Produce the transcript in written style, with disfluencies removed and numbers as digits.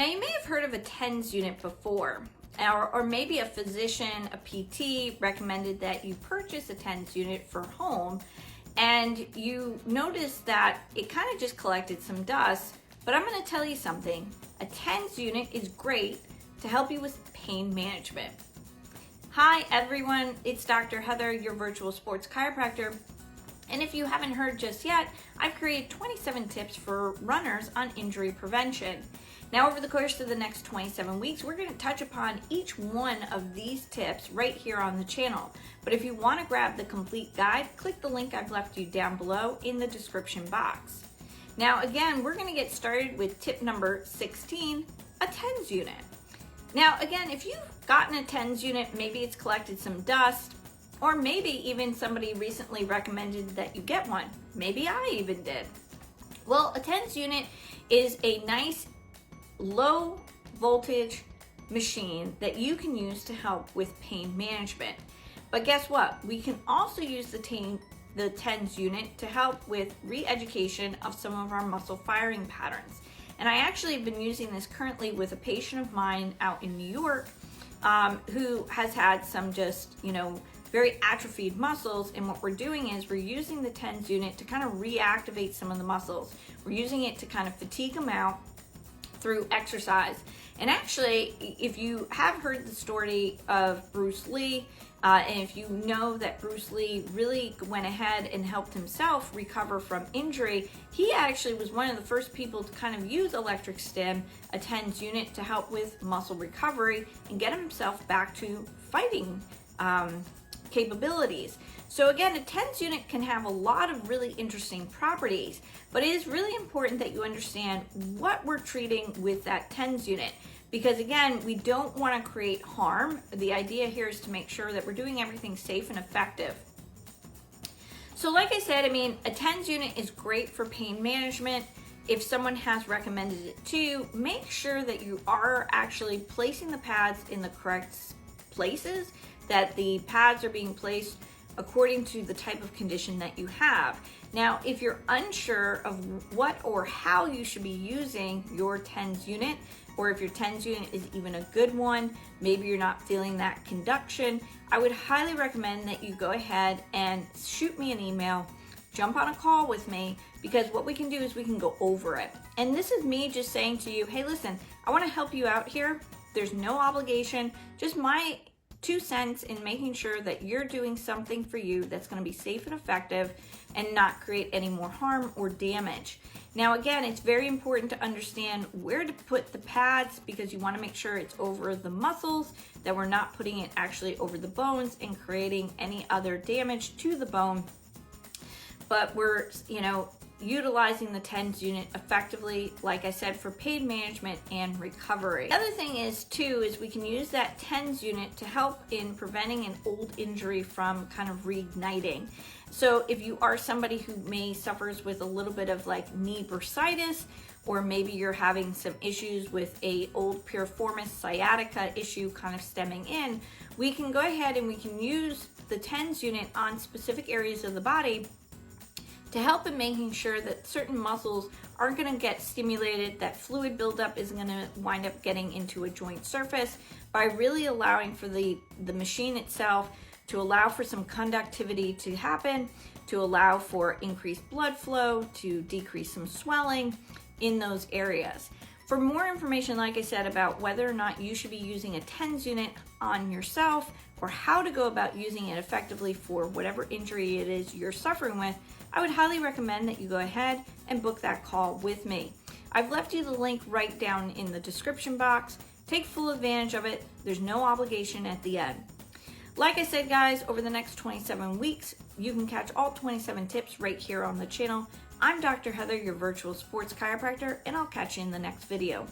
Now, you may have heard of a TENS unit before, or maybe a physician, a PT, recommended that you purchase a TENS unit for home, and you noticed that it kind of just collected some dust. But I'm going to tell you something. A TENS unit is great to help you with pain management. Hi everyone, it's Dr. Heather, your virtual sports chiropractor. And if you haven't heard just yet, I've created 27 tips for runners on injury prevention. Now, over the course of the next 27 weeks, we're going to touch upon each one of these tips right here on the channel. But if you want to grab the complete guide, click the link I've left you down below in the description box. Now, again, we're going to get started with tip number 16, a TENS unit. Now, again, if you've gotten a TENS unit, maybe it's collected some dust, or maybe even somebody recently recommended that you get one. Maybe I even did. Well, a TENS unit is a nice low voltage machine that you can use to help with pain management. But guess what? We can also use the TENS unit to help with re-education of some of our muscle firing patterns. And I actually have been using this currently with a patient of mine out in New York who has had some very atrophied muscles, and what we're doing is we're using the TENS unit to kind of reactivate some of the muscles. We're using it to kind of fatigue them out through exercise. And actually, if you have heard the story of Bruce Lee, and if you know that Bruce Lee really went ahead and helped himself recover from injury, he actually was one of the first people to kind of use electric stim, a TENS unit, to help with muscle recovery and get himself back to fighting capabilities. So again, a TENS unit can have a lot of really interesting properties, but it is really important that you understand what we're treating with that TENS unit, because again, we don't want to create harm. The idea here is to make sure that we're doing everything safe and effective. So like I said, a TENS unit is great for pain management. If someone has recommended it to you, make sure that you are actually placing the pads in the correct places, that the pads are being placed according to the type of condition that you have. Now, if you're unsure of what or how you should be using your TENS unit, or if your TENS unit is even a good one, maybe you're not feeling that conduction, I would highly recommend that you go ahead and shoot me an email, jump on a call with me, because what we can do is we can go over it. And this is me just saying to you, hey, listen, I want to help you out here. There's no obligation, just my 2 cents in making sure that you're doing something for you that's going to be safe and effective and not create any more harm or damage. Now, again, it's very important to understand where to put the pads, because you want to make sure it's over the muscles, that we're not putting it actually over the bones and creating any other damage to the bone. But we're, utilizing the TENS unit effectively, like I said, for pain management and recovery. The other thing is we can use that TENS unit to help in preventing an old injury from kind of reigniting. So if you are somebody who suffers with a little bit of like knee bursitis, or maybe you're having some issues with a old piriformis sciatica issue kind of stemming in, we can go ahead and we can use the TENS unit on specific areas of the body to help in making sure that certain muscles aren't going to get stimulated, that fluid buildup isn't going to wind up getting into a joint surface, by really allowing for the machine itself to allow for some conductivity to happen, to allow for increased blood flow, to decrease some swelling in those areas. For more information, like I said, about whether or not you should be using a TENS unit on yourself, or how to go about using it effectively for whatever injury it is you're suffering with, I would highly recommend that you go ahead and book that call with me. I've left you the link right down in the description box. Take full advantage of it. There's no obligation at the end. Like I said, guys, over the next 27 weeks, you can catch all 27 tips right here on the channel. I'm Dr. Heather, your virtual sports chiropractor, and I'll catch you in the next video.